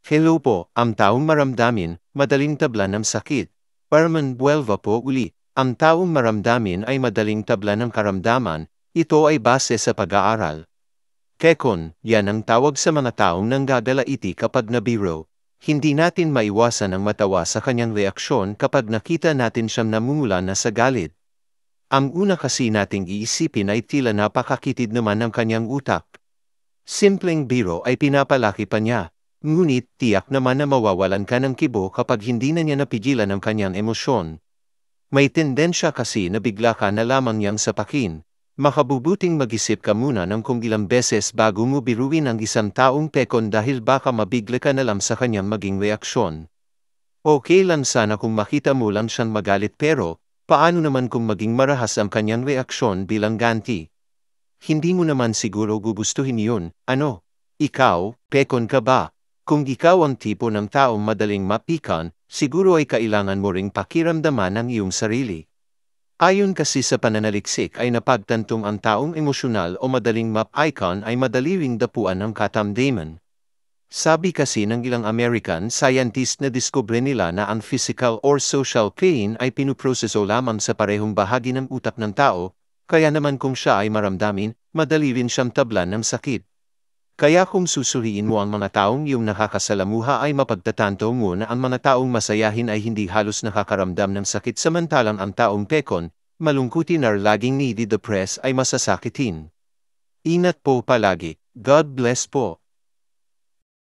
Hello po, ang taong maramdamin, madaling tablan ng sakit. Parman buwelva po uli. Ang taong maramdamin ay madaling tablan ng karamdaman, ito ay base sa pag-aaral. Kekon, yan ang tawag sa mga taong nanggagalaiti kapag nabiro. Hindi natin maiwasan ang matawa sa kanyang reaksyon kapag nakita natin siyang namumula na sa galit. Ang una kasi nating iisipin ay tila napakakitid naman ng kanyang utak. Simpleng biro ay pinapalaki pa niya. Ngunit tiyak naman na mawawalan ka ng kibo kapag hindi na niya napigilan ang kanyang emosyon. May tendensya kasi na bigla ka na lamang niyang sapakin. Makabubuting mag-isip ka muna ng kung ilang beses bago mo biruin ang isang taong pekon dahil baka mabigla ka na lang sa kanyang maging reaksyon. Okay lang sana kung makita mo lang siyang magalit pero, paano naman kung maging marahas ang kanyang reaksyon bilang ganti? Hindi mo naman siguro gugustuhin yun, ano? Ikaw, pekon ka ba? Kung ikaw ang tipo ng taong madaling mapikan, siguro ay kailangan mo ring pakiramdaman ang iyong sarili. Ayon kasi sa pananaliksik ay napagtantong ang taong emosyonal o madaling map-icon ay madali ring dapuan ng katamdaman. Sabi kasi ng ilang American scientist na diskubre nila na ang physical or social pain ay pinuproseso lamang sa parehong bahagi ng utak ng tao, kaya naman kung siya ay maramdamin, madali rin siyang tablan ng sakit. Kaya kung susuriin mo ang mga taong iyong nakakasalamuha ay mapagtatanto mo na ang mga taong masayahin ay hindi halos nakakaramdam ng sakit samantalang ang taong pekon, malungkutin or laging nidi-depress ay masasakitin. Ingat po palagi. God bless po.